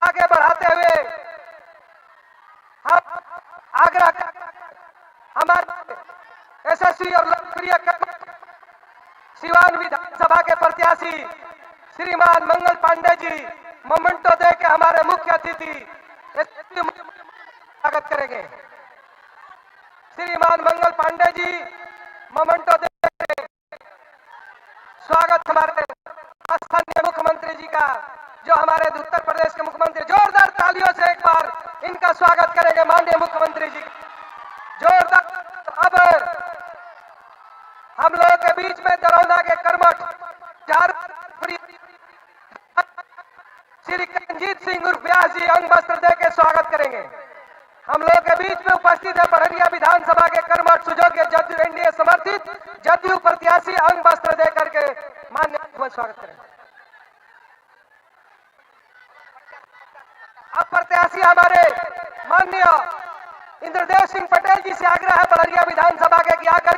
आगे बढ़ाते हुए हम आगरा हमारे यशस्वी और लोकप्रिय सिवान विधानसभा के प्रत्याशी श्रीमान मंगल पांडे जी मोमेंटो दे के हमारे मुख्य अतिथि स्वागत करेंगे। श्रीमान मंगल पांडे जी मोमेंटो दे स्वागत हमारे स्थानीय मुख्यमंत्री जी का, जो हमारे उत्तर प्रदेश के मुख्यमंत्री, जोरदार तालियों से एक बार इनका स्वागत करेंगे माननीय मुख्यमंत्री जी। जोरदार। अब हम लोगों के बीच में दरौंदा के कर्मठ श्री रंजीत सिंह उर्फ व्यास जी अंग वस्त्र दे के स्वागत करेंगे। हम लोग के बीच में उपस्थित है बड़हरिया विधानसभा के कर्मठ सुजोग्य जदयू एनडीए समर्थित जदयू प्रत्याशी अंग वस्त्र दे करके मान्य स्वागत करेंगे। अब प्रत्याशी हमारे माननीय इंद्रदेव सिंह पटेल जी से आग्रह है बड़हरिया विधानसभा के कि आकर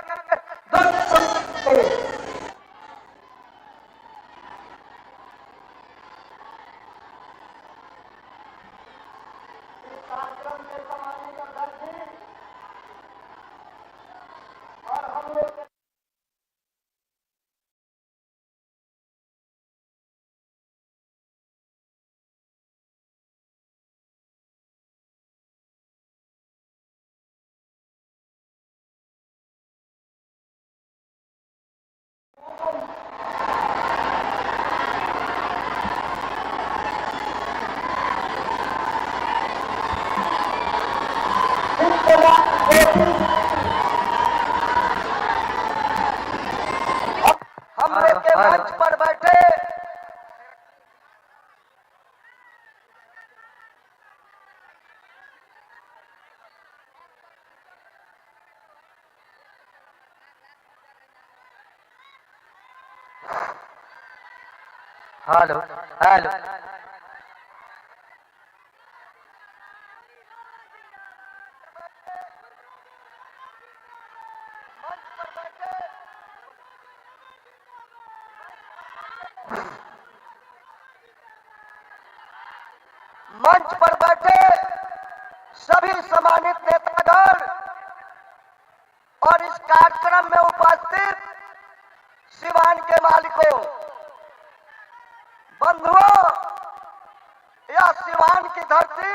हम लोग के मंच पर बैठे हेलो हेलो मंच पर बैठे सभी सम्मानित नेतागण और इस कार्यक्रम में उपस्थित सिवान के मालिकों, बंधुओं, यह सिवान की धरती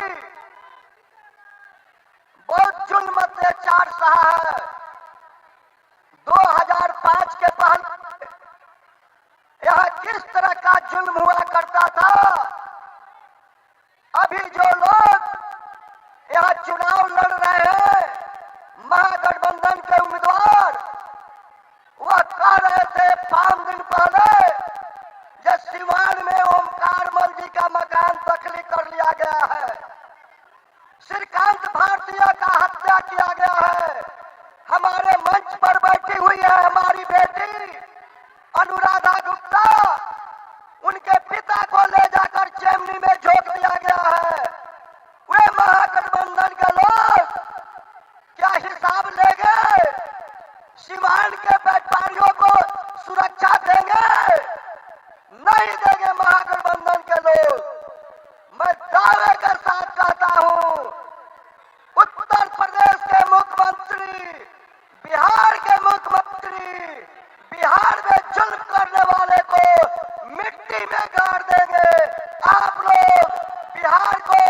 बहुत जुल्म अत्याचार सहा है। 2005 के पहले यह किस तरह का जुल्म हुआ करता था, अभी जो लोग यहाँ चुनाव लड़ रहे हैं महागठबंधन के उम्मीदवार, वह कह रहे थे 5 दिन पहले जब सिवान में ओमकार मल जी का मकान दखली कर लिया गया है, श्रीकांत भारतीय का हत्या किया गया है। हमारे मंच पर बैठी हुई है हमारी बेटी अनुराधा गुप्ता, उनके पिता को ले जाकर चेमनी में झोंक दिया गया है। वे महागठबंधन के लोग क्या हिसाब लेंगे? सिवान के व्यापारियों को सुरक्षा देंगे? नहीं देंगे महागठबंधन के लोग। मैं दावे के साथ कहता हूं, उत्तर प्रदेश के मुख्यमंत्री, बिहार के मुख्यमंत्री बिहार में जुल्म करने वाले को मिट्टी में गाड़ देंगे। आप लोग बिहार को,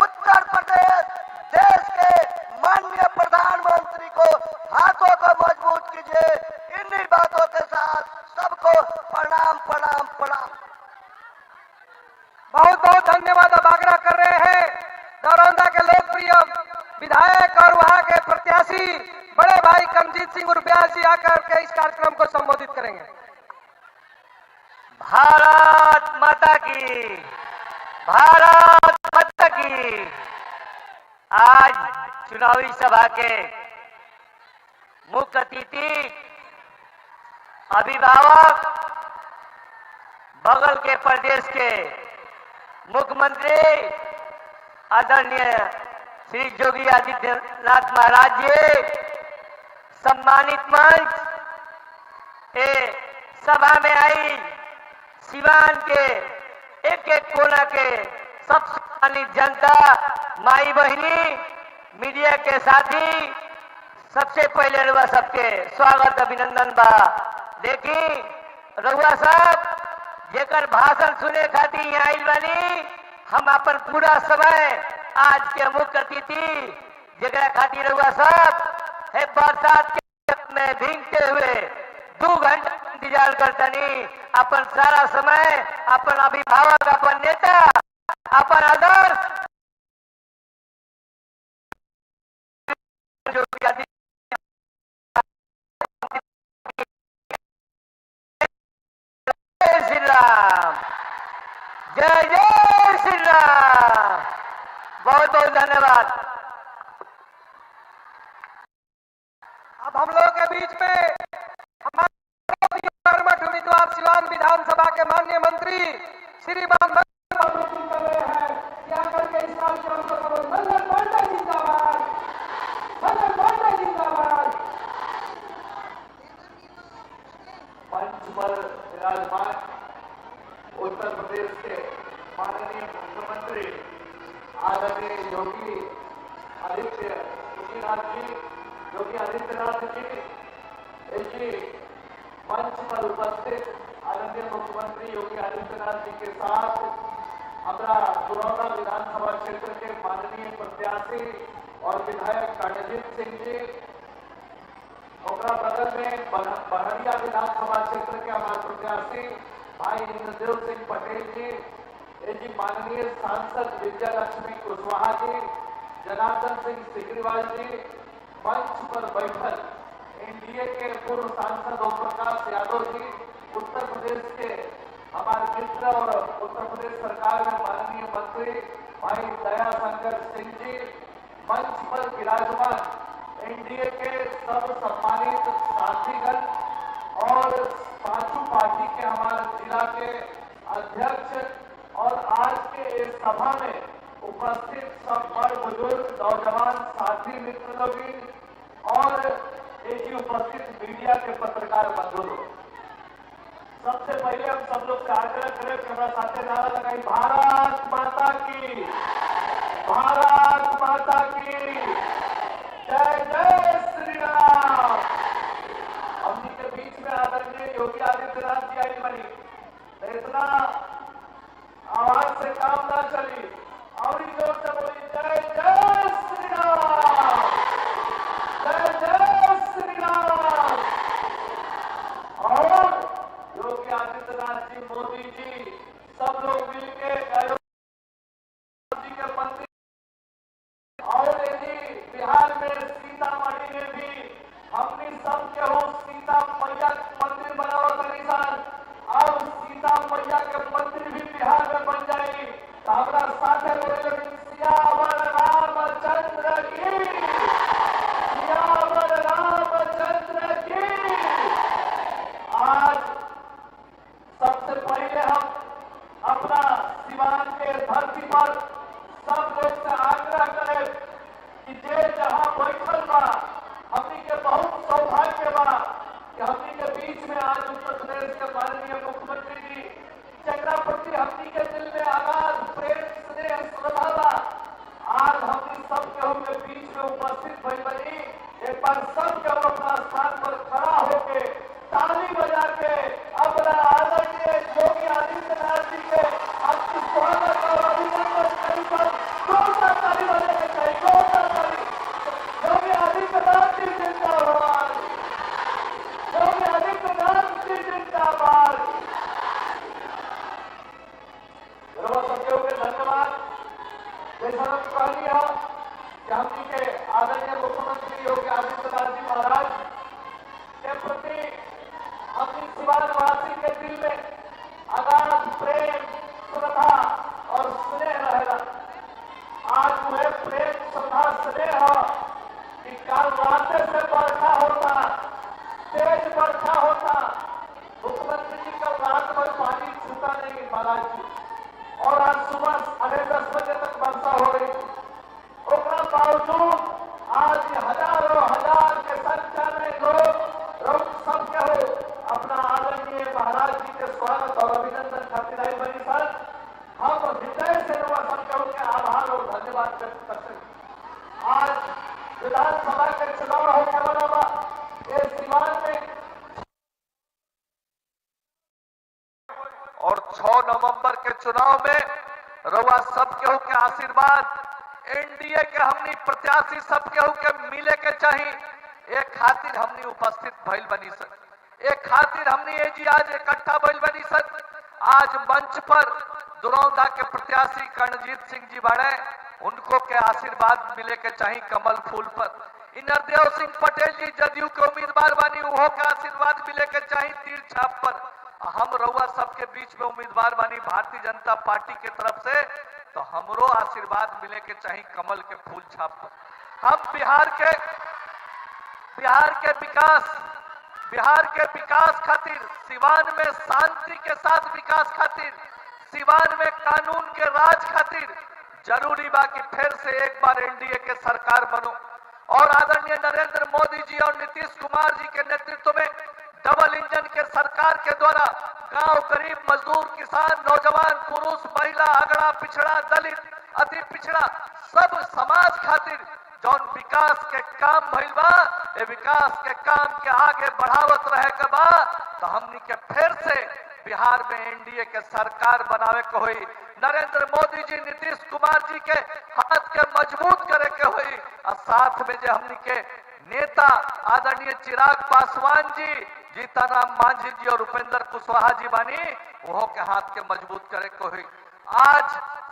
उत्तर प्रदेश, देश के माननीय प्रधानमंत्री को हाथों को मजबूत कीजिए। इन्हीं बातों के साथ सबको प्रणाम प्रणाम प्रणाम। बहुत बहुत धन्यवाद। अब आग्रह कर रहे हैं दरौंदा के लोकप्रिय विधायक और वहां के प्रत्याशी बड़े भाई रंजीत सिंह उर्फ व्यास जी आकर के इस कार्यक्रम को संबोधित करेंगे। भारत माता की, भारत माता की। आज चुनावी सभा के मुख्य अतिथि, अभिभावक, बगल के प्रदेश के मुख्यमंत्री आदरणीय श्री योगी आदित्यनाथ महाराज जी, सम्मानित मंच, सभा में आई सिवान के एक एक कोना के सब सम्मानित जनता, माई बहनी, मीडिया के साथी, सबसे पहले रउआ सबके स्वागत अभिनंदन बा। देखी रउआ सब जेकर भाषण सुने खातिर यहाँ आइल बानी, हम अपन पूरा समय आज के मुख्य अतिथि जेकरा खातिर रउआ सब है बरसात के में भीगते हुए 2 घंटा इंतजार करतनी। अपन सारा समय अपन अभिभावक, अपन नेता, अपन आदर्श जो जय श्री राम, जय जय श्री राम। बहुत बहुत धन्यवाद। अब हम लोगों के बीच में हमारे कर्मठ उम्मीदवार सिवान विधानसभा के माननीय मंत्री श्रीमान कर रहे हैं क्या करके इस कार्यक्रम को करो। मंगल पांडे जिंदाबाद, मंगल पांडे जिंदाबाद। मंच पर विराजमान उत्तर प्रदेश के माननीय मुख्यमंत्री आदरणीय योगी आदित्यनाथ जी मंच पर उपस्थित आदरणीय मुख्यमंत्री योगी आदित्यनाथ जी के साथ हमारा पुरौना विधानसभा क्षेत्र के माननीय प्रत्याशी और विधायक कांडजीत सिंह जी, ओकरा बगल में बहरिया विधानसभा क्षेत्र के हमारे प्रत्याशी भाई इंद्रदेव सिंह पटेल जी, माननीय सांसद विजय लक्ष्मी कुशवाहा जी, जनार्दन सिंह सिग्रीवाल जी, मंच पर बैठल एनडीए के पूर्व सांसद ओम प्रकाश यादव जी, उत्तर प्रदेश के हमारे मित्र और उत्तर प्रदेश सरकार में माननीय मंत्री भाई दयाशंकर सिंह जी, मंच पर विराजमान एनडीए के सब सम्मानित साथीगण और पांचों पार्टी के हमारे जिला के अध्यक्ष और आज के इस सभा में उपस्थित सब बड़ बुजुर्ग नौजवान साथी मित्र लोग और जी उपस्थित मीडिया के पत्रकार बंधु लोग, सबसे पहले हम सब लोग से आग्रह करें कि हमारा साथे नारा लगाई, भारत माता की, भारत माता की जय जय श्री राम। हमनी के बीच में आदरणीय योगी आदित्यनाथ जी आई बनी, तो इतना आवाज से काम ना चली और जोर से बोली जय जय श्री राम, जय जय श्री राम। और योगी आदित्यनाथ जी, मोदी जी, सब लोग मिलकर के मंत्री और यदि बिहार में सीतामढ़ी में भी हमने सब केहू सीता मैया मंदिर बनाओ निशान और सीता मैया के मंदिर भी बिहार में बन जाएगी तो हमारा साथे बोले सियावर रामचंद्र की, सियावर रामचंद्र की। आज सबसे पहले हम अपना सिवान के धरती पर सब लोग से आग्रह करें कि जे जहां बैठल बा हमनी के बहुत सौभाग्य बा कि हमनी के बीच में आज उत्तर प्रदेश के माननीय मुख्यमंत्री जी जकरा प्रति हमनी के दिल में आगाध प्रेम स्नेह श्रद्धा बा, आज हमनी सब केहू के बीच में उपस्थित भई बनी। एक बार सब केहू अपना स्थान पर खड़ा होके ताली बजा के अपना आदरणीय योगी आदित्यनाथ जी के आपकी स्वागत और अभिनंदन करी जोरदार ताली बजाने चाहिए, जोरदार ताली। योगी आदित्यनाथ जी जिंदाबाद, योगी आदित्यनाथ जी जिंदाबाद। सबके धन्यवाद। जैसा हम कहली है कि हमनी के आदरणीय मुख्यमंत्री योगी आदित्यनाथ जी महाराज के प्रति अपनी सिवानवासी के दिल में अगाध प्रेम श्रद्धा और स्नेह रहेगा। आज मुझे प्रेम श्रद्धा स्नेह कि कल रात से बरखा होता, तेज बरखा होता, मुख्यमंत्री जी कल रात भर पानी छूटा नहीं महाराज जी, और आज सुबह 10:30 बजे तक वर्षा हो रही थी। उसके बावजूद आज हजारों हजार के संख्या में लोग सबके हो अपना आदरणीय महाराज जी के स्वागत और अभिनंदन खातिर आई बनी सर। हम हृदय से सब के डिस्कशन। आज विधानसभा के चुनाव होने वाला बा ये सीवान में और 6 नवंबर के चुनाव में रउआ सब केहू के आशीर्वाद एनडीए के हमनी प्रत्याशी सब केहू के मिले के चाहिए। एक खातिर हमनी उपस्थित भइल बनी सक, एक खातिर हमनी एजी आज इकट्ठा भइल बनी सक। आज मंच पर दुरौंदा के प्रत्याशी कर्णजीत सिंह जी बाड़े, उनको के आशीर्वाद मिले के चाहिए कमल फूल पर। इंद्रदेव सिंह पटेल जी जदयू के उम्मीदवार बानी, उहो के आशीर्वाद मिले के चाहिए तीर छाप पर। हम रउआ सबके बीच में उम्मीदवार बानी भारतीय जनता पार्टी के तरफ से, तो हमरो आशीर्वाद मिले के चाहिए कमल के फूल छाप पर। हम बिहार के विकास खातिर, सिवान में शांति के साथ विकास खातिर, सिवान में कानून के राज खातिर जरूरी बा कि फिर से एक बार एनडीए के सरकार बनो और आदरणीय नरेंद्र मोदी जी और नीतीश कुमार जी के नेतृत्व में डबल इंजन के सरकार के द्वारा गांव, गरीब, मजदूर, किसान, नौजवान, पुरुष, महिला, अगड़ा, पिछड़ा, दलित, अति पिछड़ा सब समाज खातिर जौन विकास के काम भइल बा, ये विकास के काम के आगे बढ़ावत रहे के बा, तो हमनी के फिर से बिहार में एनडीए के सरकार बनावे के हुई। नरेंद्र मोदी जी, नीतीश कुमार जी के हाथ के मजबूत करे के हुई और साथ में जो हमनी के नेता आदरणीय चिराग पासवान जी, जीतनराम मांझी जी और उपेंद्र कुशवाहा जी बानी, वो के हाथ के मजबूत करे को हुई। आज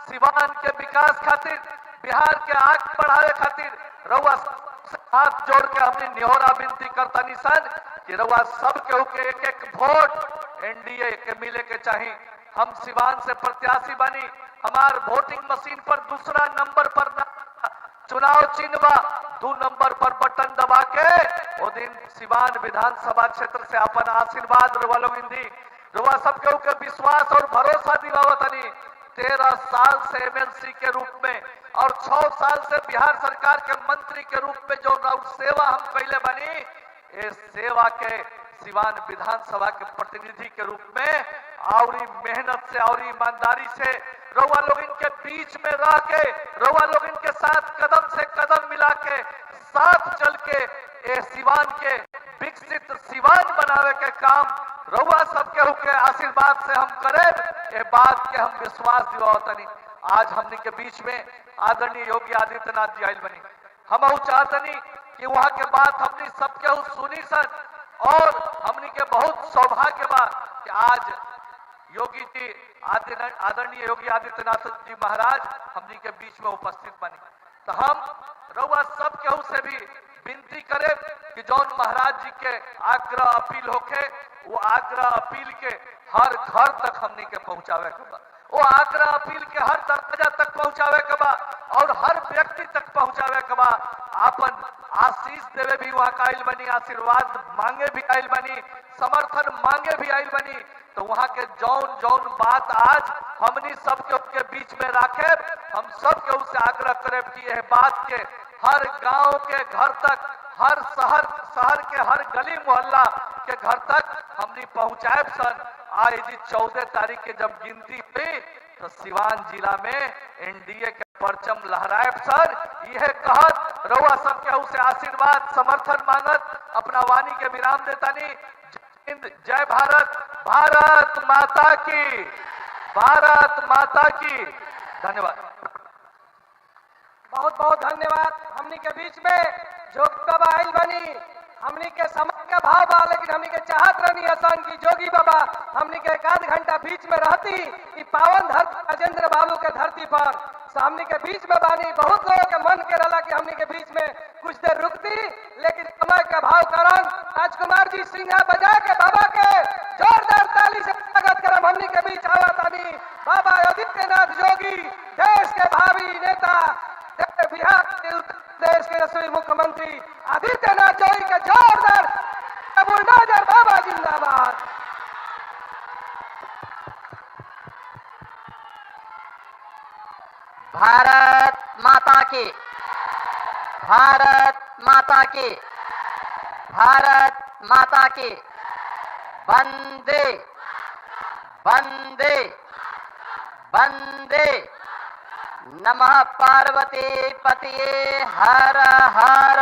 सिवान के विकास खातिर, बिहार के आग बढ़ावे खातिर रउआ हाथ जोड़ के हमने निहोरा विनती करता निशान कि रउआ सब केहू के एक एक वोट एनडीए के मिले के चाहिए। हम सिवान से प्रत्याशी बनी, हमार वोटिंग मशीन पर दूसरा नंबर पर चुनाव चिन्ह बा, 2 नंबर पर बटन दबा के वो दिन सिवान विधानसभा क्षेत्र से अपन आशीर्वाद रउआ लोग दी। रउआ सब केहू के विश्वास और भरोसा दिलावतनी। 13 साल से एमएलसी के रूप में और 6 साल से बिहार सरकार के मंत्री के रूप में जो सेवा हम पहले बनी, इस सेवा के सिवान विधानसभा के प्रतिनिधि के रूप में और मेहनत से और ईमानदारी से रउआ लोग इनके बीच में रह के, रउआ लोग इनके साथ कदम से कदम मिला के साथ चल के ये सिवान के विकसित सिवान बनावे के काम रउआ सब केहू के आशीर्वाद से हम करे, ये बात के हम विश्वास दिवावतनी। आज हमने के बीच में आदरणीय योगी आदित्यनाथ जी आयल बनी, हम चाहतनी कि वहां के बात हमने सब केहू सुनी सन और हमने के बहुत सौभाग्य बा कि आज योगी जी आदरणीय योगी आदित्यनाथ जी महाराज हमने के बीच में उपस्थित बनी। तो हम रउआ सब केहू से भी विनती करे कि जौन महाराज जी के आग्रह अपील होके, वो आग्रह अपील के हर घर तक हमने के पहुंचावे के बा, वो आग्रह अपील के हर दरवाजा तक पहुंचावे के बा और हर व्यक्ति तक पहुंचावे के बा। आपन आशीष देवे भी वहां का आइल बनी, आशीर्वाद मांगे भी आइल बनी, समर्थन मांगे भी आइल बनी। तो वहां के जौन बात आज हमनी सबके बीच में राखे, हम सब के उससे आग्रह करे कि यह बात के हर गांव के घर तक, हर शहर के हर गली मोहल्ला के घर तक हमनी पहुंचाए सन। आज 14 तारीख के जब गिनती हुई तो सिवान जिला में एनडीए के परचम लहराए सर। यह कहत रउआ सब के उसे आशीर्वाद समर्थन मांगत अपना वाणी के विराम देता नहीं। जय हिंद, जय भारत, भारत माता की, भारत माता की। धन्यवाद। बहुत बहुत धन्यवाद। हमनी के बीच में जोगी बाबा आइल बनी, हमनी के समय का भाव बा, लेकिन हमनी के चाहत रहनी हसन की जोगी बाबा हमनी के 1 घंटा बीच में रहती कि पावन धरती राजेंद्र बाबू के धरती पर हमनी के बीच में बानी। बहुत लोगों के मन के रहा कि हमनी के बीच में कुछ देर रुकती, लेकिन समय के भाव कारण राजकुमार जी सिंघा बजा के बाबा के जोरदार ताली से स्वागत करम। हमनी के बीच आवतानी बाबा आदित्यनाथ जोगी, देश के भावी नेता, बिहार के उत्तर प्रदेश के यशस्वी मुख्यमंत्री आदित्यनाथ जोगी के जोरदार बुलडोजर बाबा जिंदाबाद। भारत माता की, भारत माता की, भारत माता की। वंदे वंदे वंदे नमः पार्वती पतिये हर हर।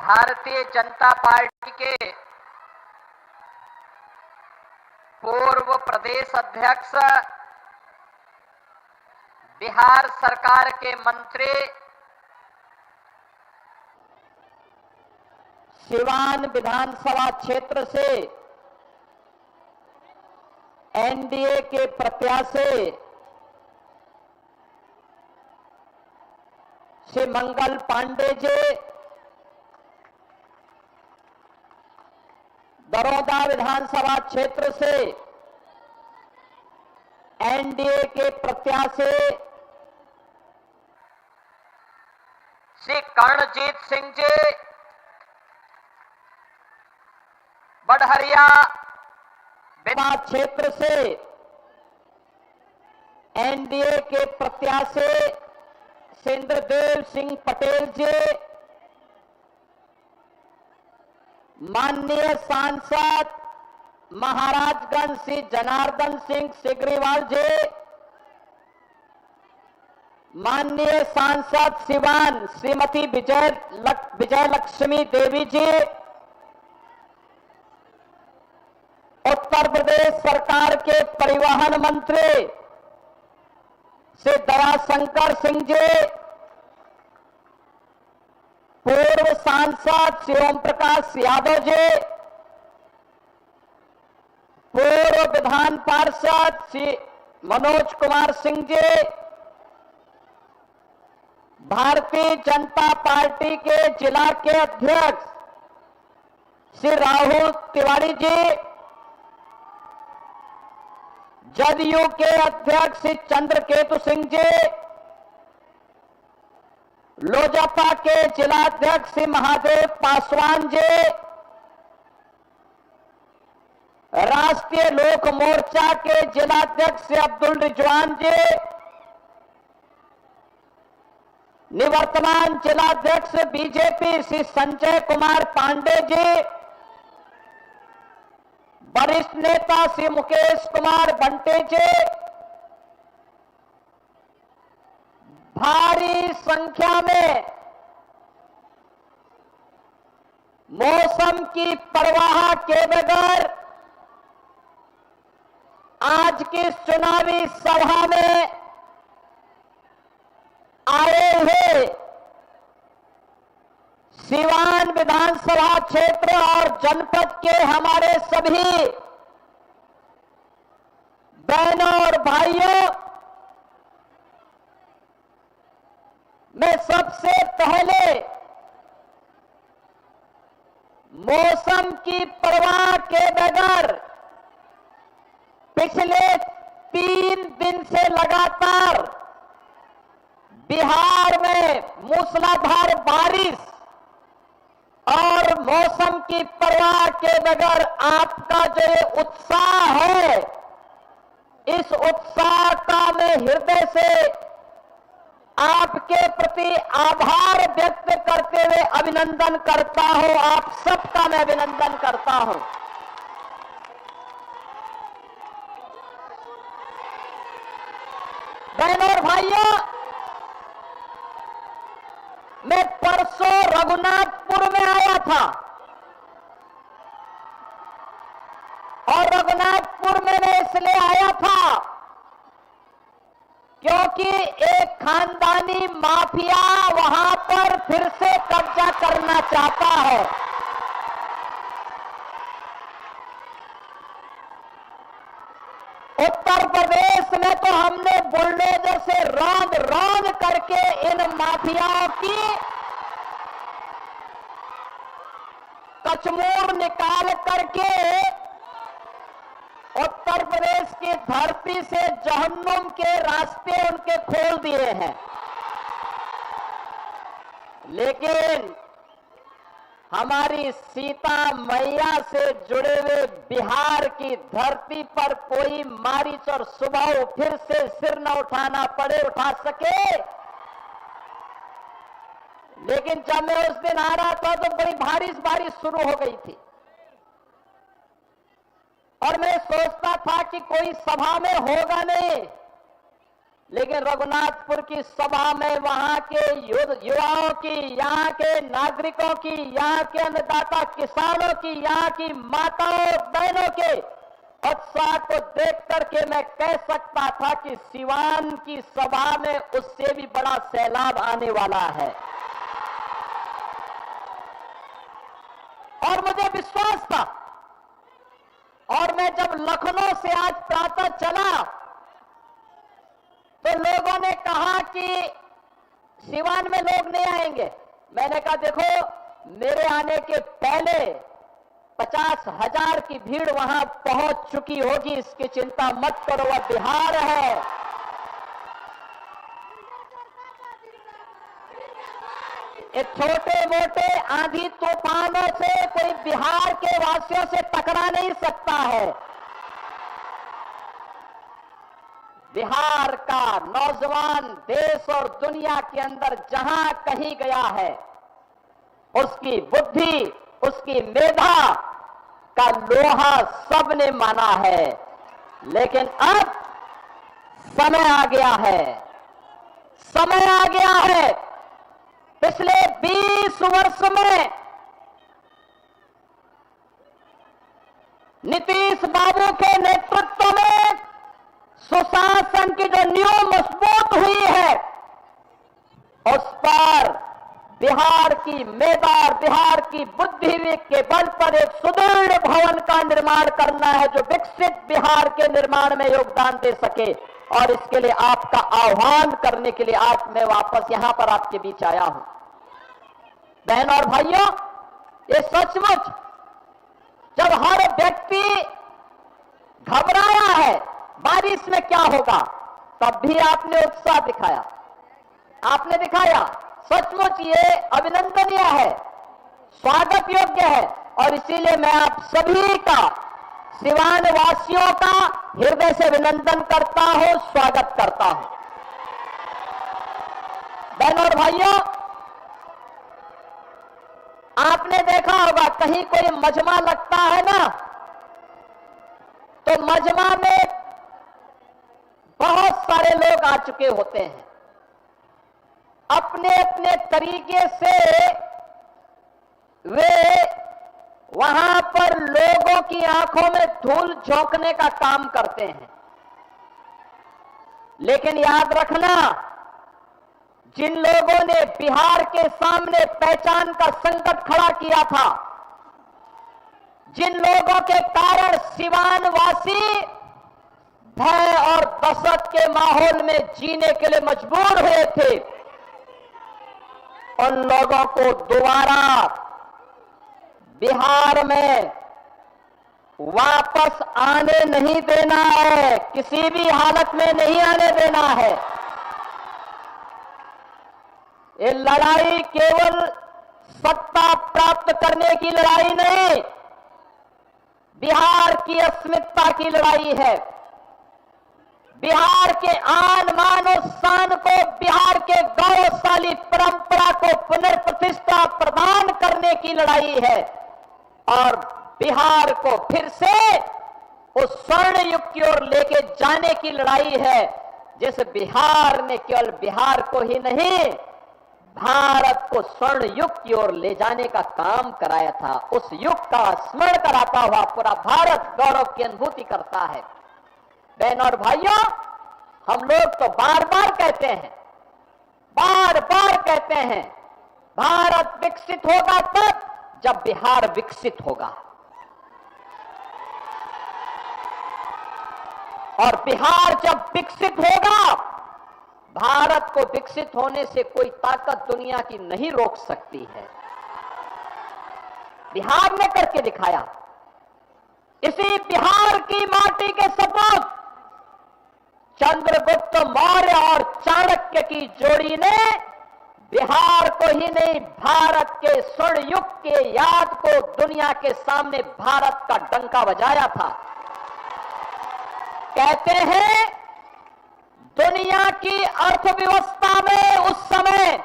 भारतीय जनता पार्टी के पूर्व प्रदेश अध्यक्ष, बिहार सरकार के मंत्री, सिवान विधानसभा क्षेत्र से एनडीए के प्रत्याशी श्री मंगल पांडे जी, बड़ौदा विधानसभा क्षेत्र से एनडीए के प्रत्याशी श्री कर्णजीत सिंह जी, बढ़हरिया विधानसभा क्षेत्र से एनडीए के प्रत्याशी सिंद्रदेव सिंह पटेल जी, माननीय सांसद महाराजगंज श्री जनार्दन सिंह सिग्रीवाल जी, माननीय सांसद सिवान श्रीमती विजयलक्ष्मी देवी जी, उत्तर प्रदेश सरकार के परिवहन मंत्री श्री दयाशंकर सिंह जी, पूर्व सांसद श्री ओम प्रकाश यादव जी, पूर्व विधान पार्षद श्री मनोज कुमार सिंह जी, भारतीय जनता पार्टी के जिला के अध्यक्ष श्री राहुल तिवारी जी, जदयू के अध्यक्ष श्री चंद्रकेतु सिंह जी, लोजपा के जिलाध्यक्ष श्री महादेव पासवान जी, राष्ट्रीय लोक मोर्चा के जिलाध्यक्ष श्री अब्दुल रिजवान जी, निवर्तमान जिलाध्यक्ष बीजेपी श्री संजय कुमार पांडे जी, वरिष्ठ नेता श्री मुकेश कुमार बंटे जी, भारी संख्या में मौसम की परवाह के बगैर आज की चुनावी सभा में आए हुए सिवान विधानसभा क्षेत्र और जनपद के हमारे सभी बहनों और भाइयों, मैं सबसे पहले मौसम की परवाह के बगैर पिछले 3 दिन से लगातार बिहार में मूसलाधार बारिश और मौसम की परवाह के बगैर आपका जो ये उत्साह है, इस उत्साह का मैं हृदय से आपके प्रति आभार व्यक्त करते हुए अभिनंदन करता हूं। आप सबका मैं अभिनंदन करता हूं। बहनों और भाइयों, मैं परसों रघुनाथपुर में आया था और रघुनाथपुर में मैं इसलिए आया था क्योंकि एक खानदानी माफिया वहां पर फिर से कब्जा करना चाहता है। उत्तर प्रदेश में तो हमने बुलडोजर से रौंद रौंद करके इन माफियाओं की कचमूर निकाल करके उत्तर प्रदेश की धरती से जहन्नुम के रास्ते उनके खोल दिए हैं। लेकिन हमारी सीता मैया से जुड़े हुए बिहार की धरती पर कोई मारिच और सुबह फिर से सिर न उठाना पड़े, उठा सके, लेकिन जब मैं उस दिन आ रहा था तो बड़ी बारिश शुरू हो गई थी और मैं सोचता था कि कोई सभा में होगा नहीं, लेकिन रघुनाथपुर की सभा में वहां के युवाओं की, यहाँ के नागरिकों की, यहाँ के अन्नदाता किसानों की, यहाँ की माताओं बहनों के उत्साह को देख करके मैं कह सकता था कि सिवान की सभा में उससे भी बड़ा सैलाब आने वाला है। और मुझे विश्वास था। और मैं जब लखनऊ से आज प्रातः चला तो लोगों ने कहा कि सिवान में लोग नहीं आएंगे। मैंने कहा देखो, मेरे आने के पहले 50,000 की भीड़ वहां पहुंच चुकी होगी, इसकी चिंता मत करो, वह बिहार है। ये छोटे मोटे आंधी तूफानों से कोई बिहार के वासियों से टकरा नहीं सकता है। बिहार का नौजवान देश और दुनिया के अंदर जहां कहीं गया है, उसकी बुद्धि, उसकी मेधा का लोहा सबने माना है। लेकिन अब समय आ गया है, समय आ गया है। पिछले 20 वर्ष में नीतीश बाबू के नेतृत्व में सुशासन की जो नींव मजबूत हुई है, उस पर बिहार की मेधा और बिहार की बुद्धि के बल पर एक सुदृढ़ भवन का निर्माण करना है, जो विकसित बिहार के निर्माण में योगदान दे सके। और इसके लिए आपका आह्वान करने के लिए आज मैं वापस यहां पर आपके बीच आया हूं। बहन और भाइयों, ये सचमुच जब हर व्यक्ति घबराया है बारिश में क्या होगा, तब भी आपने उत्साह दिखाया, आपने दिखाया। सचमुच ये अभिनंदनीय है, स्वागत योग्य है। और इसीलिए मैं आप सभी का, सिवान वासियों का हृदय से अभिनंदन करता हूं, स्वागत करता हूं। बहनों और भाइयों, आपने देखा होगा कहीं कोई मजमा लगता है ना, तो मजमा में बहुत सारे लोग आ चुके होते हैं। अपने अपने तरीके से वे वहां पर लोगों की आंखों में धूल झोंकने का काम करते हैं। लेकिन याद रखना, जिन लोगों ने बिहार के सामने पहचान का संकट खड़ा किया था, जिन लोगों के कारण सिवान वासी भय और दहशत के माहौल में जीने के लिए मजबूर हुए थे, उन लोगों को दोबारा बिहार में वापस आने नहीं देना है, किसी भी हालत में नहीं आने देना है। ये लड़ाई केवल सत्ता प्राप्त करने की लड़ाई नहीं, बिहार की अस्मिता की लड़ाई है। बिहार के आन मान और शान को, बिहार के गौरवशाली परंपरा को पुनर्प्रतिष्ठा प्रदान करने की लड़ाई है। और बिहार को फिर से उस स्वर्ण युग की ओर लेके जाने की लड़ाई है, जिस बिहार ने केवल बिहार को ही नहीं, भारत को स्वर्ण युग की ओर ले जाने का काम कराया था। उस युग का स्मरण कराता हुआ पूरा भारत गौरव की अनुभूति करता है। बहनों और भाइयों, हम लोग तो बार बार कहते हैं, बार बार कहते हैं, भारत विकसित होगा तब जब बिहार विकसित होगा। और बिहार जब विकसित होगा, भारत को विकसित होने से कोई ताकत दुनिया की नहीं रोक सकती है। बिहार ने करके दिखाया। इसी बिहार की माटी के सपूत चंद्रगुप्त मौर्य और चाणक्य की जोड़ी ने बिहार को ही नहीं, भारत के स्वर्ण युग के याद को दुनिया के सामने भारत का डंका बजाया था। कहते हैं दुनिया की अर्थव्यवस्था में उस समय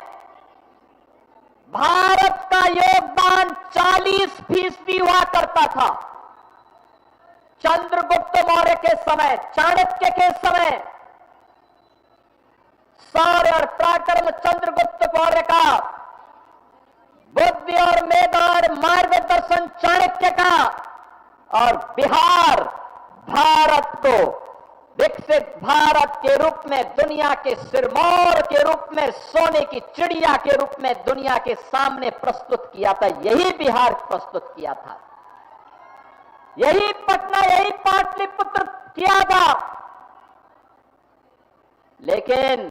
भारत का योगदान 40% हुआ करता था। चंद्रगुप्त मौर्य के समय, चाणक्य के समय, शौर्य और पराक्रम चंद्रगुप्त मौर्य का, बुद्धि और मेधा और मार्गदर्शन चाणक्य का, और बिहार भारत को विकसित भारत के रूप में, दुनिया के सिरमौर के रूप में, सोने की चिड़िया के रूप में दुनिया के सामने प्रस्तुत किया था। यही बिहार प्रस्तुत किया था, यही पटना, यही पाटलिपुत्र किया था। लेकिन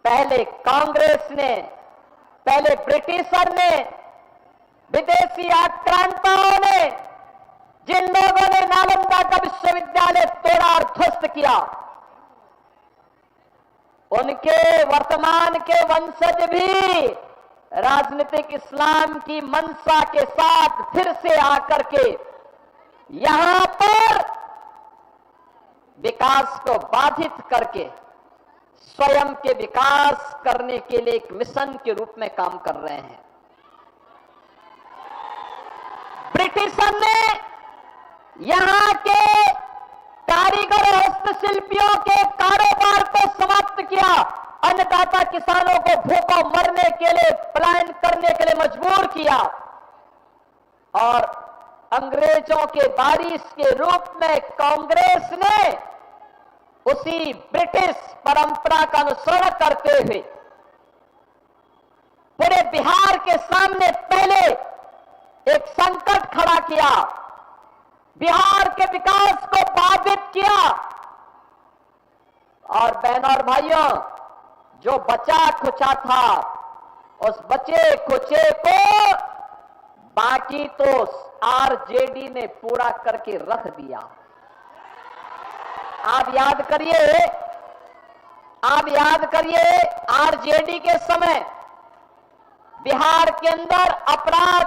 पहले कांग्रेस ने, पहले ब्रिटिशर ने, विदेशी आक्रांताओं ने, जिन लोगों ने नालंदा का विश्वविद्यालय तोड़ा और ध्वस्त किया, उनके वर्तमान के वंशज भी राजनीतिक इस्लाम की मंशा के साथ फिर से आकर के यहां पर विकास को बाधित करके स्वयं के विकास करने के लिए एक मिशन के रूप में काम कर रहे हैं। ब्रिटिशर ने यहां के कारीगर और हस्तशिल्पियों के कारोबार को समाप्त किया, अन्नदाता किसानों को भूखों मरने के लिए, पलायन करने के लिए मजबूर किया, और अंग्रेजों के वारिस के रूप में कांग्रेस ने उसी ब्रिटिश परंपरा का अनुसरण करते हुए पूरे बिहार के सामने पहले एक संकट खड़ा किया, बिहार के विकास को बाधित किया। और बहनों और भाइयों, जो बचा खुचा था, उस बचे खुचे को बाकी तो आरजेडी ने पूरा करके रख दिया। आप याद करिए, आरजेडी के समय बिहार के अंदर अपराध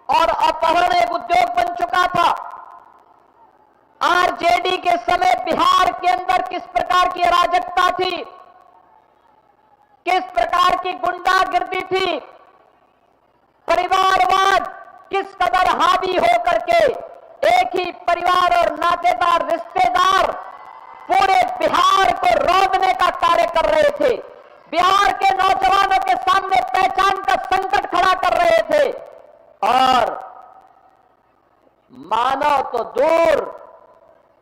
और अपहरण एक उद्योग बन चुका था। आरजेडी के समय बिहार के अंदर किस प्रकार की अराजकता थी, किस प्रकार की गुंडागिर्दी थी, परिवारवाद किस कदर हावी होकर के एक ही परिवार और नातेदार, रिश्तेदार पूरे बिहार को रोकने का कार्य कर रहे थे, बिहार के नौजवानों के सामने पहचान का संकट खड़ा कर रहे थे, और मानव तो दूर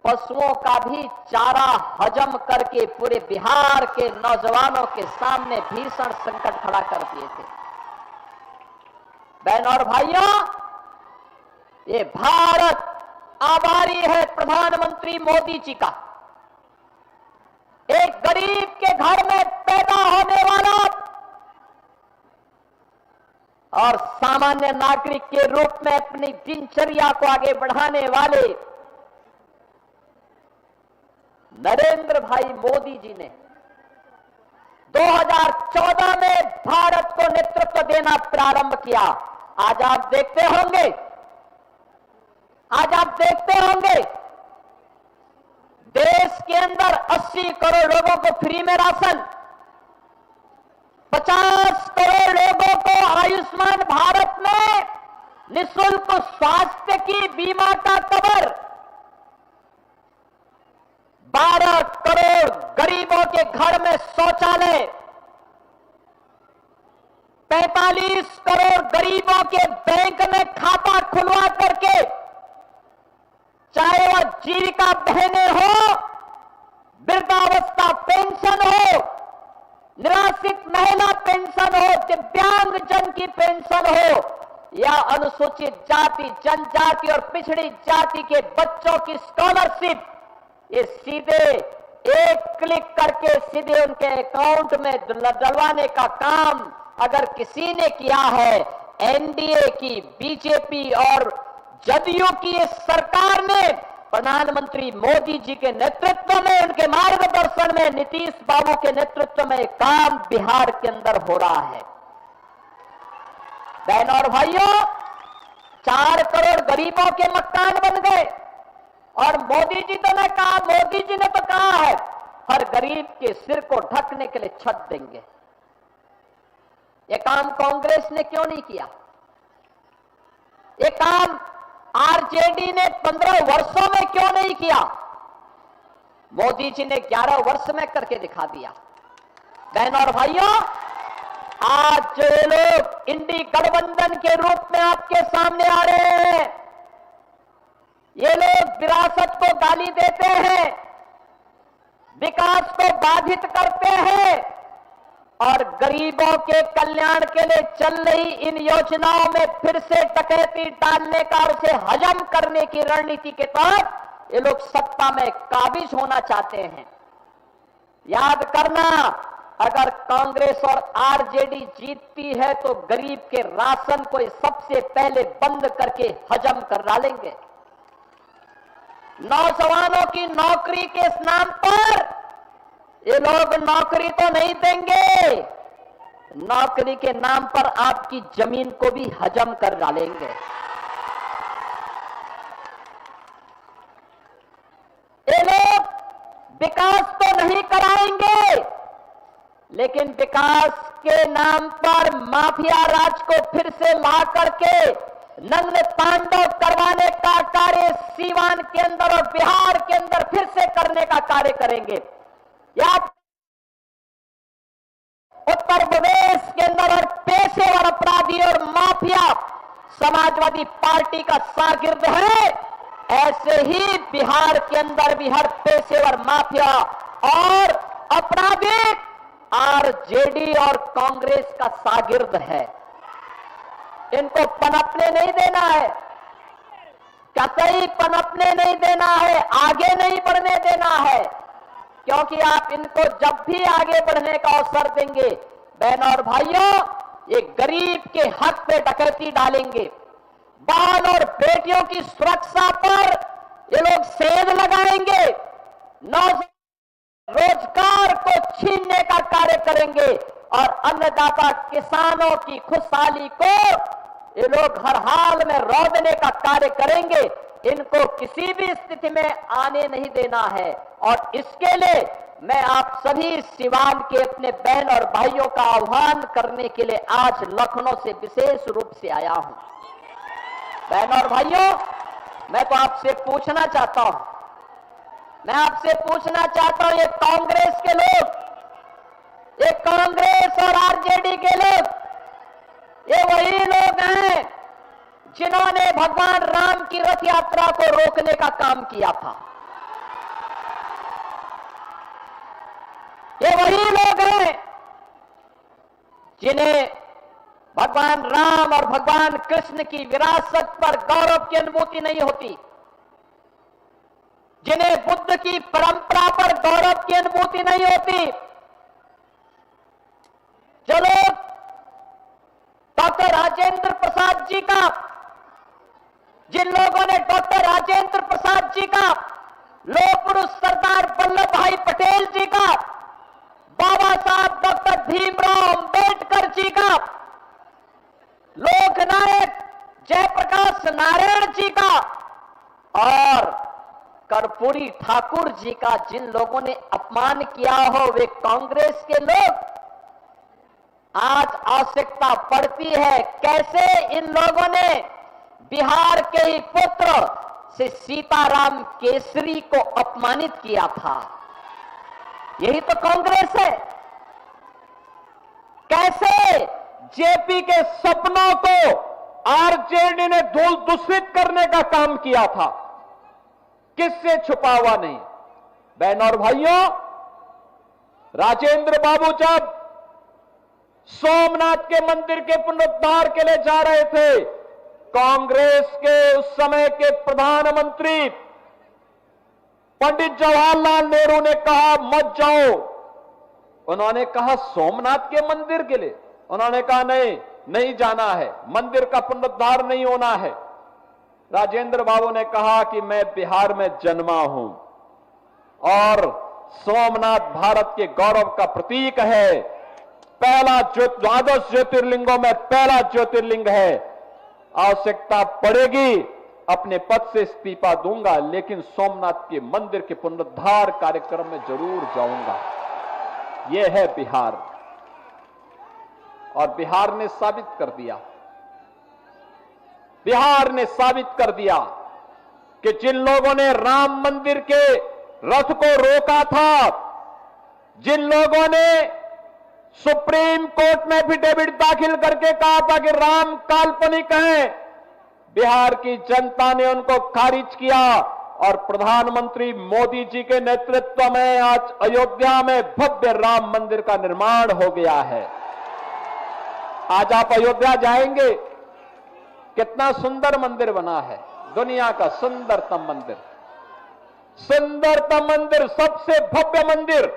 पशुओं का भी चारा हजम करके पूरे बिहार के नौजवानों के सामने भीषण संकट खड़ा कर दिए थे। बहनों और भाइयों, ये भारत आभारी है प्रधानमंत्री मोदी जी का। एक गरीब के घर में पैदा होने वाला और सामान्य नागरिक के रूप में अपनी दिनचर्या को आगे बढ़ाने वाले नरेंद्र भाई मोदी जी ने 2014 में भारत को नेतृत्व देना प्रारंभ किया। आज आप देखते होंगे देश के अंदर 80 करोड़ लोगों को फ्री में राशन, 50 करोड़ लोगों को आयुष्मान भारत में निःशुल्क स्वास्थ्य की बीमा का कवर, 12 करोड़ गरीबों के घर में शौचालय, 45 करोड़ गरीबों के बैंक में खाता खुलवा करके, चाहे वह जीविका बहनें हो, वृद्धावस्था पेंशन हो, निराश्रित महिला पेंशन हो, दिव्यांग जन की पेंशन हो, या अनुसूचित जाति, जनजाति और पिछड़ी जाति के बच्चों की स्कॉलरशिप, ये सीधे एक क्लिक करके सीधे उनके अकाउंट में डलवाने का काम अगर किसी ने किया है, एनडीए की, बीजेपी और जदयू की इस सरकार ने प्रधानमंत्री मोदी जी के नेतृत्व में, उनके मार्गदर्शन में, नीतीश बाबू के नेतृत्व में काम बिहार के अंदर हो रहा है। बहनों और भाइयों, 4 करोड़ गरीबों के मकान बन गए, और मोदी जी ने तो कहा है हर गरीब के सिर को ढकने के लिए छत देंगे। ये काम कांग्रेस ने क्यों नहीं किया? ये काम आरजेडी ने 15 वर्षों में क्यों नहीं किया? मोदी जी ने 11 वर्ष में करके दिखा दिया। बहनों और भाइयों, आज जो ये लोग इंडी गठबंधन के रूप में आपके सामने आ रहे हैं, ये लोग विरासत को गाली देते हैं, विकास को बाधित करते हैं और गरीबों के कल्याण के लिए चल रही इन योजनाओं में फिर से डकैती डालने का और उसे हजम करने की रणनीति के तहत ये लोग सत्ता में काबिज होना चाहते हैं। याद करना, अगर कांग्रेस और आरजेडी जीतती है तो गरीब के राशन को सबसे पहले बंद करके हजम कर डालेंगे। नौजवानों की नौकरी के नाम पर ये लोग नौकरी तो नहीं देंगे, नौकरी के नाम पर आपकी जमीन को भी हजम कर डालेंगे। ये लोग विकास तो नहीं कराएंगे, लेकिन विकास के नाम पर माफिया राज को फिर से ला करके नग्न तांडव करवाने का कार्य सीवान के अंदर और बिहार के अंदर फिर से करने का कार्य करेंगे। या उत्तर प्रदेश के अंदर और पेशेवर अपराधी और माफिया समाजवादी पार्टी का शागिर्द है, ऐसे ही बिहार के अंदर भी हर पेशेवर माफिया और अपराधी आरजेडी और कांग्रेस का शागिर्द है। इनको पनपने नहीं देना है, कतई पनपने नहीं देना है, आगे नहीं बढ़ने देना है, क्योंकि आप इनको जब भी आगे बढ़ने का अवसर देंगे, बहनों और भाइयों, ये गरीब के हक पे डकैती डालेंगे, बहन और बेटियों की सुरक्षा पर ये लोग सेंध लगाएंगे, रोजगार को छीनने का कार्य करेंगे और अन्नदाता किसानों की खुशहाली को ये लोग हर हाल में रौंदने का कार्य करेंगे। इनको किसी भी स्थिति में आने नहीं देना है और इसके लिए मैं आप सभी सिवान के अपने बहन और भाइयों का आह्वान करने के लिए आज लखनऊ से विशेष रूप से आया हूं। बहन और भाइयों, मैं तो आपसे पूछना चाहता हूं, ये कांग्रेस के लोग, ये कांग्रेस और आरजेडी के लोग, ये वही लोग हैं जिन्होंने भगवान राम की रथ यात्रा को रोकने का काम किया था। ये वही लोग हैं जिन्हें भगवान राम और भगवान कृष्ण की विरासत पर गौरव की अनुभूति नहीं होती, जिन्हें बुद्ध की परंपरा पर गौरव की अनुभूति नहीं होती, जो लोग डॉक्टर राजेंद्र प्रसाद जी का, जिन लोगों ने डॉक्टर राजेंद्र प्रसाद जी का, लोह पुरुष सरदार वल्लभ भाई पटेल जी का, बाबा साहब डॉक्टर भीमराव अंबेडकर जी का, लोकनायक जयप्रकाश नारायण जी का और कर्पूरी ठाकुर जी का जिन लोगों ने अपमान किया हो, वे कांग्रेस के लोग। आज आवश्यकता पड़ती है कैसे इन लोगों ने बिहार के ही पुत्र से सीताराम केसरी को अपमानित किया था। यही तो कांग्रेस है। कैसे जेपी के सपनों को आरजेडी ने धूल दूषित करने का काम किया था, किससे छुपा हुआ नहीं। बहन और भाइयों, राजेंद्र बाबू जब सोमनाथ के मंदिर के पुनरुद्धार के लिए जा रहे थे, कांग्रेस के उस समय के प्रधानमंत्री पंडित जवाहरलाल नेहरू ने कहा मत जाओ। उन्होंने कहा सोमनाथ के मंदिर के लिए, उन्होंने कहा नहीं जाना है, मंदिर का पुनरुद्धार नहीं होना है। राजेंद्र बाबू ने कहा कि मैं बिहार में जन्मा हूं और सोमनाथ भारत के गौरव का प्रतीक है, पहला द्वादश ज्योतिर्लिंगों में पहला ज्योतिर्लिंग है। आवश्यकता पड़ेगी अपने पद से इस्तीफा दूंगा, लेकिन सोमनाथ के मंदिर के पुनरुद्धार कार्यक्रम में जरूर जाऊंगा। यह है बिहार। और बिहार ने साबित कर दिया, बिहार ने साबित कर दिया कि जिन लोगों ने राम मंदिर के रथ को रोका था, जिन लोगों ने सुप्रीम कोर्ट में एफिडेविट दाखिल करके कहा था कि राम काल्पनिक हैं, बिहार की जनता ने उनको खारिज किया और प्रधानमंत्री मोदी जी के नेतृत्व में आज अयोध्या में भव्य राम मंदिर का निर्माण हो गया है। आज आप अयोध्या जाएंगे, कितना सुंदर मंदिर बना है, दुनिया का सुंदरतम मंदिर, सुंदरतम मंदिर, सबसे भव्य मंदिर।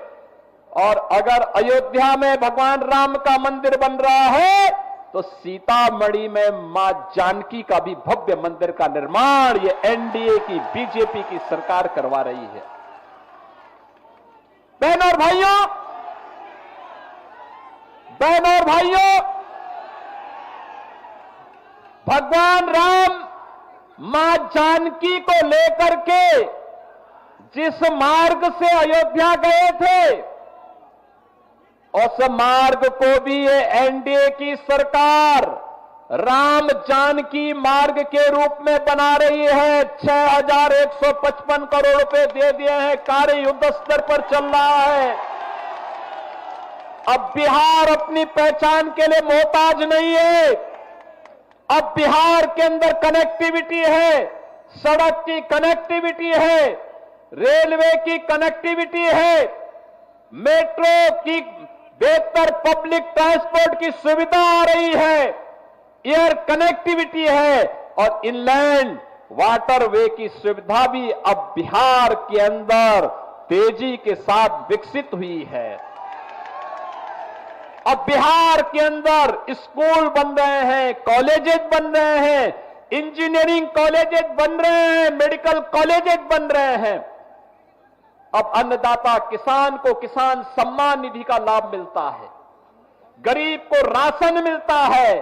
और अगर अयोध्या में भगवान राम का मंदिर बन रहा है तो सीतामढ़ी में मां जानकी का भी भव्य मंदिर का निर्माण ये एनडीए की, बीजेपी की सरकार करवा रही है। बहनों और भाइयों, बहनों और भाइयों, भगवान राम मां जानकी को लेकर के जिस मार्ग से अयोध्या गए थे, उस मार्ग को भी ये एनडीए की सरकार राम जानकी मार्ग के रूप में बना रही है। 6155 करोड़ रुपए दे दिए हैं, कार्य युद्ध स्तर पर चल रहा है। अब बिहार अपनी पहचान के लिए मोहताज नहीं है। अब बिहार के अंदर कनेक्टिविटी है, सड़क की कनेक्टिविटी है, रेलवे की कनेक्टिविटी है, मेट्रो की बेहतर पब्लिक ट्रांसपोर्ट की सुविधा आ रही है, एयर कनेक्टिविटी है और इनलैंड वाटरवे की सुविधा भी अब बिहार के अंदर तेजी के साथ विकसित हुई है। अब बिहार के अंदर स्कूल बन रहे हैं, कॉलेजेस बन रहे हैं, इंजीनियरिंग कॉलेजेस बन रहे हैं, मेडिकल कॉलेजेस बन रहे हैं। अब अन्नदाता किसान को किसान सम्मान निधि का लाभ मिलता है, गरीब को राशन मिलता है,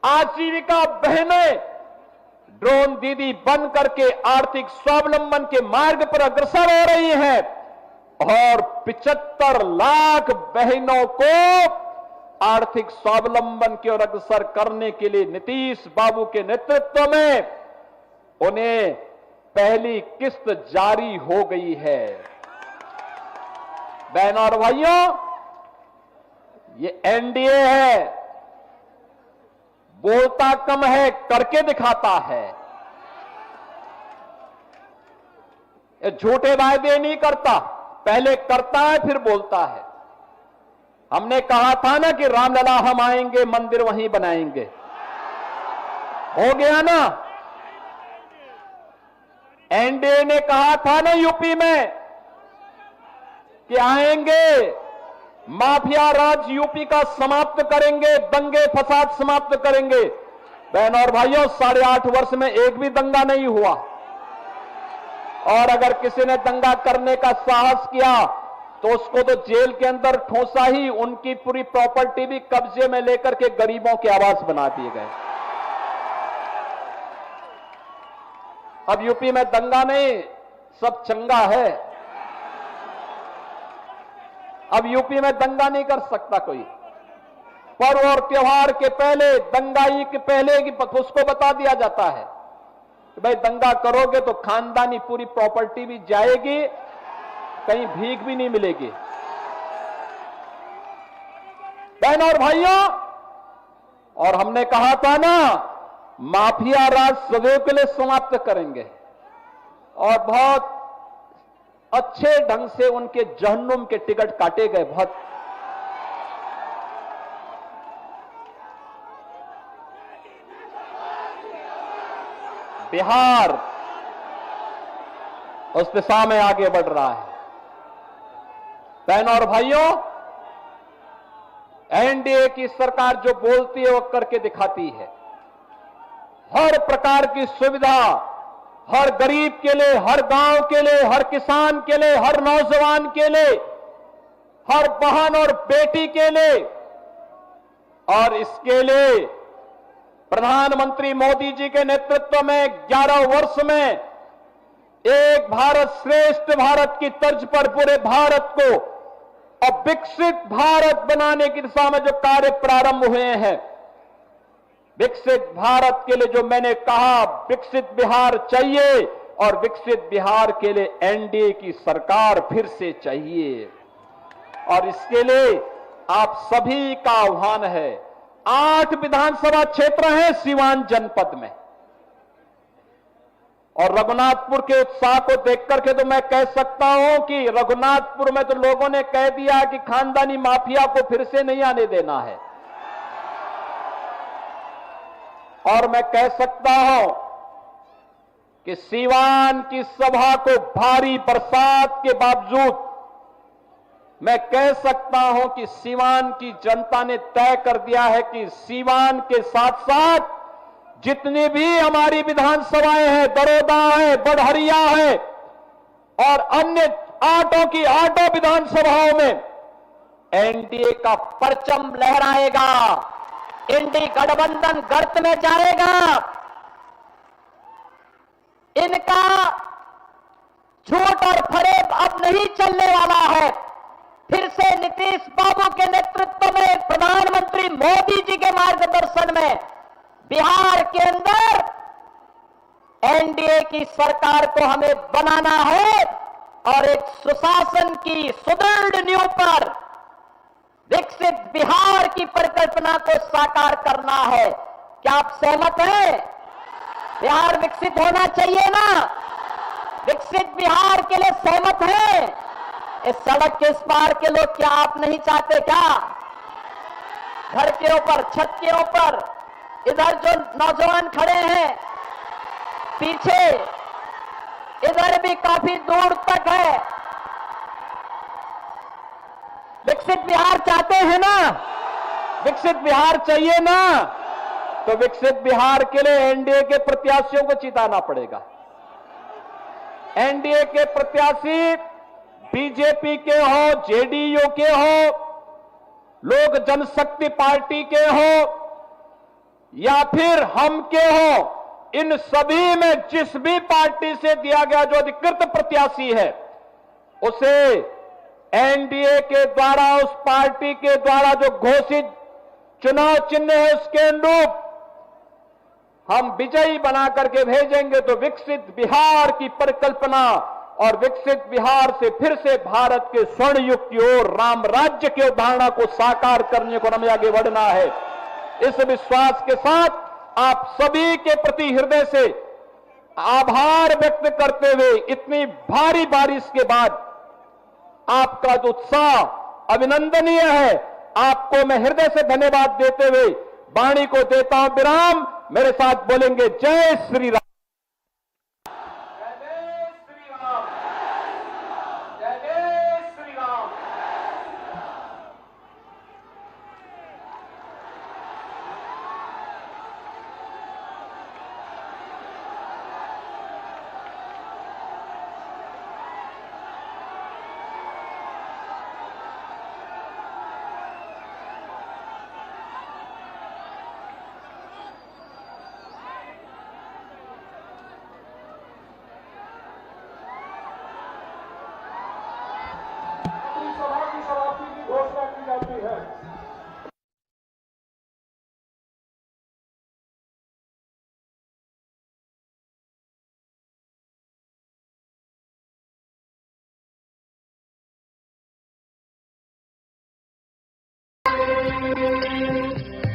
आजीविका बहनें ड्रोन दीदी बन करके आर्थिक स्वावलंबन के मार्ग पर अग्रसर हो रही हैं और 75 लाख बहनों को आर्थिक स्वावलंबन की ओर अग्रसर करने के लिए नीतीश बाबू के नेतृत्व में उन्हें पहली किस्त जारी हो गई है। बहनों और भाइयों, ये एनडीए है, बोलता कम है, करके दिखाता है। ये झूठे वायदे नहीं करता, पहले करता है फिर बोलता है। हमने कहा था ना कि रामलला हम आएंगे, मंदिर वहीं बनाएंगे, हो गया ना। एनडीए ने कहा था ना यूपी में कि आएंगे, माफिया राज यूपी का समाप्त करेंगे, दंगे फसाद समाप्त करेंगे। बहनों और भाइयों, 8.5 वर्ष में एक भी दंगा नहीं हुआ और अगर किसी ने दंगा करने का साहस किया तो उसको तो जेल के अंदर ठोसा ही, उनकी पूरी प्रॉपर्टी भी कब्जे में लेकर के गरीबों के आवास बना दिए गए। अब यूपी में दंगा नहीं, सब चंगा है। अब यूपी में दंगा नहीं कर सकता कोई। पर्व और त्योहार के पहले, दंगाई के पहले की उसको बता दिया जाता है कि भाई दंगा करोगे तो खानदानी पूरी प्रॉपर्टी भी जाएगी, कहीं भीख भी नहीं मिलेगी। बहनों और भाइयों, और हमने कहा था ना, माफिया राज सदैव के लिए समाप्त करेंगे और बहुत अच्छे ढंग से उनके जहन्नुम के टिकट काटे गए। बहुत बिहार उस दिशा में आगे बढ़ रहा है। बहनों और भाइयों, एनडीए की सरकार जो बोलती है वो करके दिखाती है। हर प्रकार की सुविधा हर गरीब के लिए, हर गांव के लिए, हर किसान के लिए, हर नौजवान के लिए, हर बहन और बेटी के लिए, और इसके लिए प्रधानमंत्री मोदी जी के नेतृत्व में 11 वर्ष में एक भारत श्रेष्ठ भारत की तर्ज पर पूरे भारत को और विकसित भारत बनाने की दिशा में जो कार्य प्रारंभ हुए हैं, विकसित भारत के लिए जो मैंने कहा, विकसित बिहार चाहिए और विकसित बिहार के लिए एनडीए की सरकार फिर से चाहिए। और इसके लिए आप सभी का आह्वान है। 8 विधानसभा क्षेत्र हैं सीवान जनपद में, और रघुनाथपुर के उत्साह को देख करके तो मैं कह सकता हूं कि रघुनाथपुर में तो लोगों ने कह दिया कि खानदानी माफिया को फिर से नहीं आने देना है। और मैं कह सकता हूं कि सीवान की सभा को भारी बरसात के बावजूद मैं कह सकता हूं कि सीवान की जनता ने तय कर दिया है कि सीवान के साथ साथ जितनी भी हमारी विधानसभाएं हैं, दरोदा है, बढ़हरिया है और अन्य 8 विधानसभाओं में एनडीए का परचम लहराएगा। इंडी गठबंधन गर्त में जाएगा। इनका झूठ और फरेब अब नहीं चलने वाला है। फिर से नीतीश बाबू के नेतृत्व में, प्रधानमंत्री मोदी जी के मार्गदर्शन में बिहार के अंदर एनडीए की सरकार को हमें बनाना है और एक सुशासन की सुदृढ़ नींव पर विकसित बिहार की परिकल्पना को साकार करना है। क्या आप सहमत हैं? बिहार विकसित होना चाहिए ना? विकसित बिहार के लिए सहमत हैं? इस सड़क के इस पार के लोग क्या आप नहीं चाहते क्या? घर के ऊपर, छत के ऊपर, इधर जो नौजवान खड़े हैं पीछे, इधर भी काफी दूर तक है। विकसित बिहार चाहते हैं ना? विकसित बिहार चाहिए ना? तो विकसित बिहार के लिए एनडीए के प्रत्याशियों को जिताना पड़ेगा। एनडीए के प्रत्याशी बीजेपी के हो, जेडीयू के हो, लोक जनशक्ति पार्टी के हो या फिर हम के हो, इन सभी में जिस भी पार्टी से दिया गया जो अधिकृत प्रत्याशी है उसे एनडीए के द्वारा, उस पार्टी के द्वारा जो घोषित चुनाव चिन्ह है उसके अनुरूप हम विजयी बना करके भेजेंगे। तो विकसित बिहार की परिकल्पना और विकसित बिहार से फिर से भारत के स्वर्ण युग की ओर, राम राज्य की अवधारणा को साकार करने को हमें आगे बढ़ना है। इस विश्वास के साथ आप सभी के प्रति हृदय से आभार व्यक्त करते हुए, इतनी भारी बारिश के बाद आपका जो उत्साह अभिनंदनीय है, आपको मैं हृदय से धन्यवाद देते हुए वाणी को देता हूं विराम। मेरे साथ बोलेंगे जय श्री राम।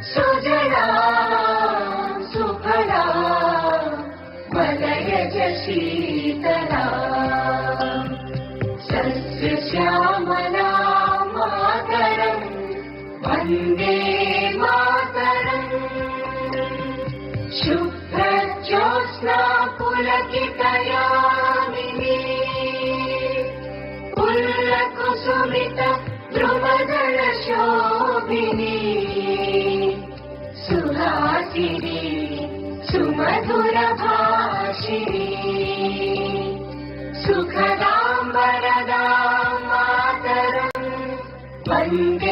सुजला सुफला मलयज शीतला सस्य श्यामला मातरम् वन्दे मातरम् शुभ्रज्योत्स्ना पुलकितयामिनी पुल्लकुसुमित ध्रुवदल शोभिनी सुहासिनी सुमधुर भाषिणी सुखदां वरदां मातरम् वन्दे